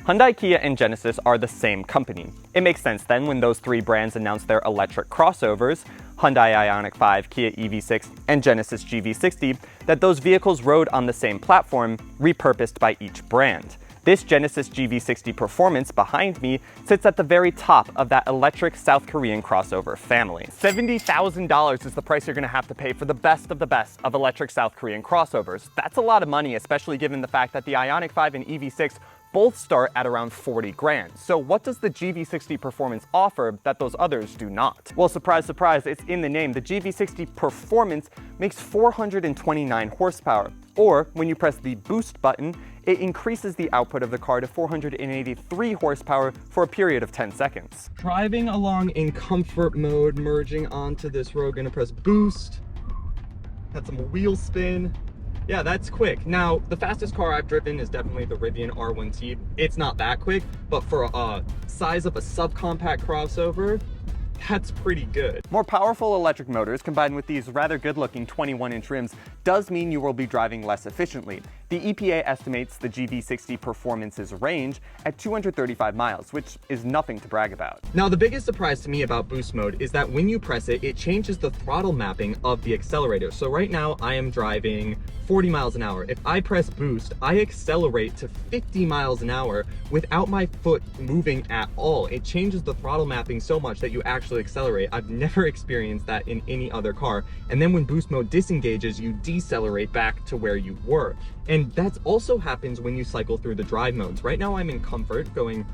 Hyundai, Kia, and Genesis are the same company. It makes sense then when those three brands announced their electric crossovers, Hyundai Ioniq 5, Kia EV6, and Genesis GV60, that those vehicles rode on the same platform, repurposed by each brand. This Genesis GV60 Performance behind me sits at the very top of that electric South Korean crossover family. $70,000 is the price you're gonna have to pay for the best of electric South Korean crossovers. That's a lot of money, especially given the fact that the Ioniq 5 and EV6 both start at around 40 grand. So what does the GV60 Performance offer that those others do not? Well, surprise, surprise, it's in the name. The GV60 Performance makes 429 horsepower, or when you press the boost button, it increases the output of the car to 483 horsepower for a period of 10 seconds. Driving along in comfort mode, merging onto this road, gonna press boost, had some wheel spin. Yeah, that's quick. Now, the fastest car I've driven is definitely the Rivian R1T. It's not that quick, but for a size of a subcompact crossover, that's pretty good. More powerful electric motors combined with these rather good-looking 21-inch rims does mean you will be driving less efficiently. The EPA estimates the GV60 Performance's range at 235 miles, which is nothing to brag about. Now, the biggest surprise to me about boost mode is that when you press it, it changes the throttle mapping of the accelerator. So right now I am driving 40 miles an hour. If I press boost, I accelerate to 50 miles an hour without my foot moving at all. It changes the throttle mapping so much that you actually accelerate. I've never experienced that in any other car. And then when boost mode disengages, you decelerate back to where you were. And that also happens when you cycle through the drive modes. Right now I'm in comfort going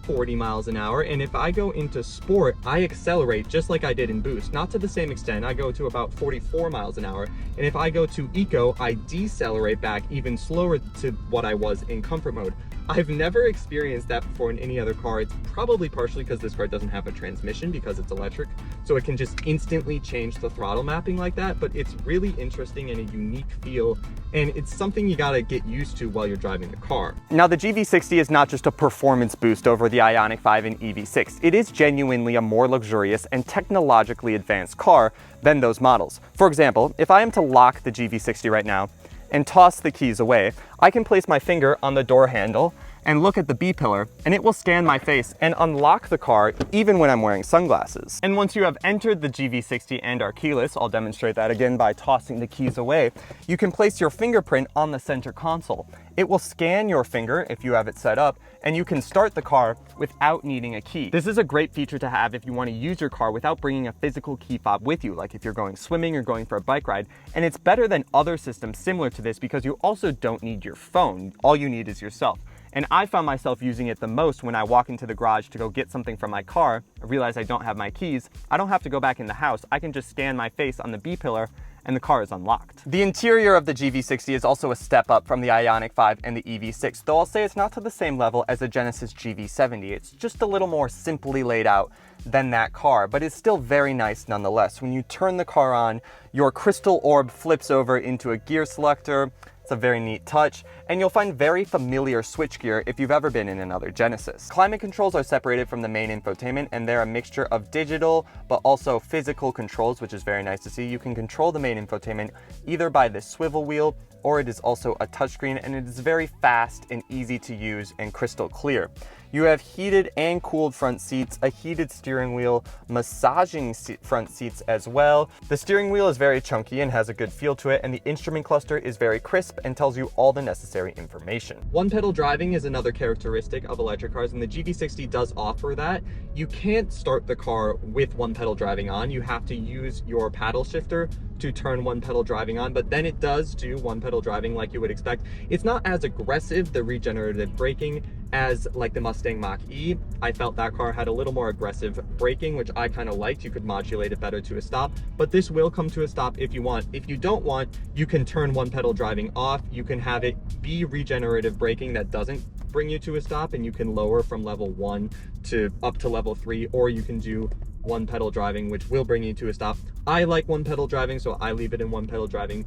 40 miles an hour, and if I go into sport, I accelerate just like I did in boost, not to the same extent. I go to about 44 miles an hour, and if I go to eco, I decelerate back even slower to what I was in comfort mode. I've never experienced that before in any other car. It's probably partially because this car doesn't have a transmission because it's electric, so it can just instantly change the throttle mapping like that, but it's really interesting and a unique feel, and it's something you gotta get used to while you're driving the car. Now, the GV60 is not just a performance boost over the Ioniq 5 and EV6. It is genuinely a more luxurious and technologically advanced car than those models. For example, if I am to lock the GV60 right now and toss the keys away, I can place my finger on the door handle and look at the B-pillar, and it will scan my face and unlock the car even when I'm wearing sunglasses. And once you have entered the GV60 and are keyless, I'll demonstrate that again by tossing the keys away, you can place your fingerprint on the center console. It will scan your finger if you have it set up, and you can start the car without needing a key. This is a great feature to have if you want to use your car without bringing a physical key fob with you, like if you're going swimming or going for a bike ride. And it's better than other systems similar to this because you also don't need your phone. All you need is yourself. And I found myself using it the most when I walk into the garage to go get something from my car. I realize I don't have my keys. I don't have to go back in the house. I can just scan my face on the B-pillar and the car is unlocked. The interior of the GV60 is also a step up from the Ioniq 5 and the EV6, though I'll say it's not to the same level as the Genesis GV70. It's just a little more simply laid out than that car, but it's still very nice nonetheless. When you turn the car on, your crystal orb flips over into a gear selector. It's a very neat touch, and you'll find very familiar switchgear if you've ever been in another Genesis. Climate controls are separated from the main infotainment, and they're a mixture of digital but also physical controls, which is very nice to see. You can control the main infotainment either by this swivel wheel, or it is also a touchscreen, and it is very fast and easy to use and crystal clear. You have heated and cooled front seats, a heated steering wheel, massaging front seats as well. The steering wheel is very chunky and has a good feel to it, and the instrument cluster is very crisp and tells you all the necessary information. One-pedal driving is another characteristic of electric cars, and the GV60 does offer that. You can't start the car with one-pedal driving on. You have to use your paddle shifter to turn one-pedal driving on, but then it does do one-pedal driving like you would expect. It's not as aggressive, the regenerative braking, as like the Mustang Mach-E. I felt that car had a little more aggressive braking, which I kind of liked. You could modulate it better to a stop, but this will come to a stop if you want. If you don't want, you can turn one-pedal driving off. You can have it be regenerative braking that doesn't bring you to a stop, and you can lower from level 1 to up to level 3, or you can do one-pedal driving, which will bring you to a stop. I like one-pedal driving, so I leave it in one-pedal driving.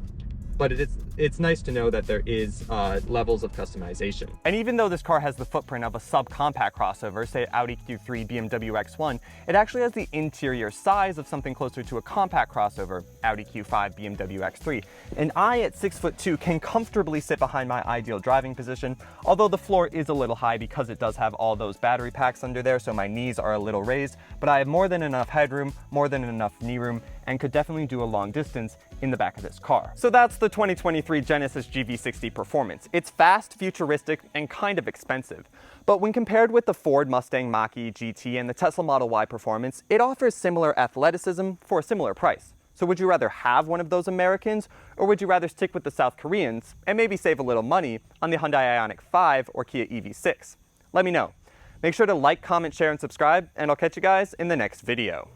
but it's nice to know that there is levels of customization. And even though this car has the footprint of a subcompact crossover, say Audi Q3, BMW X1, it actually has the interior size of something closer to a compact crossover, Audi Q5, BMW X3. And I, at 6'2", can comfortably sit behind my ideal driving position, although the floor is a little high because it does have all those battery packs under there, so my knees are a little raised, but I have more than enough headroom, more than enough knee room, and could definitely do a long distance in the back of this car. So that's the 2023 Genesis GV60 performance. It's fast, futuristic, and kind of expensive. But when compared with the Ford Mustang Mach-E GT and the Tesla Model Y performance, it offers similar athleticism for a similar price. So would you rather have one of those Americans, or would you rather stick with the South Koreans and maybe save a little money on the Hyundai Ioniq 5 or Kia EV6? Let me know. Make sure to like, comment, share, and subscribe, and I'll catch you guys in the next video.